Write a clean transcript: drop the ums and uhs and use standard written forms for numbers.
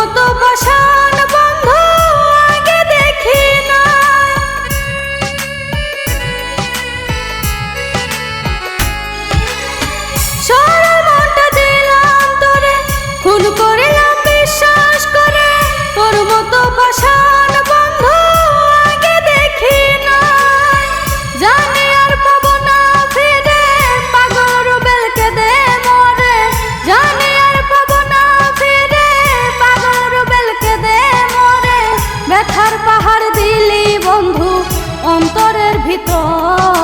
মতো পাষাণ বন্ধু আগে দেখি নাই। সরল মনটা দিলাম তোরে, খুন করিলাম বিশ্বাস করে, তোর মতো পাষাণ বন্ধু আগে দেখি নাই। জানি আর পাবো না ফিরে, পাগল রুবেল কেঁদে মরে। জানি আর পাবো না ফিরে, পাগল রুবেল কেঁদে মরে। ব্যথার পাহাড় দিলি বন্ধু অন্তরের ভিতর,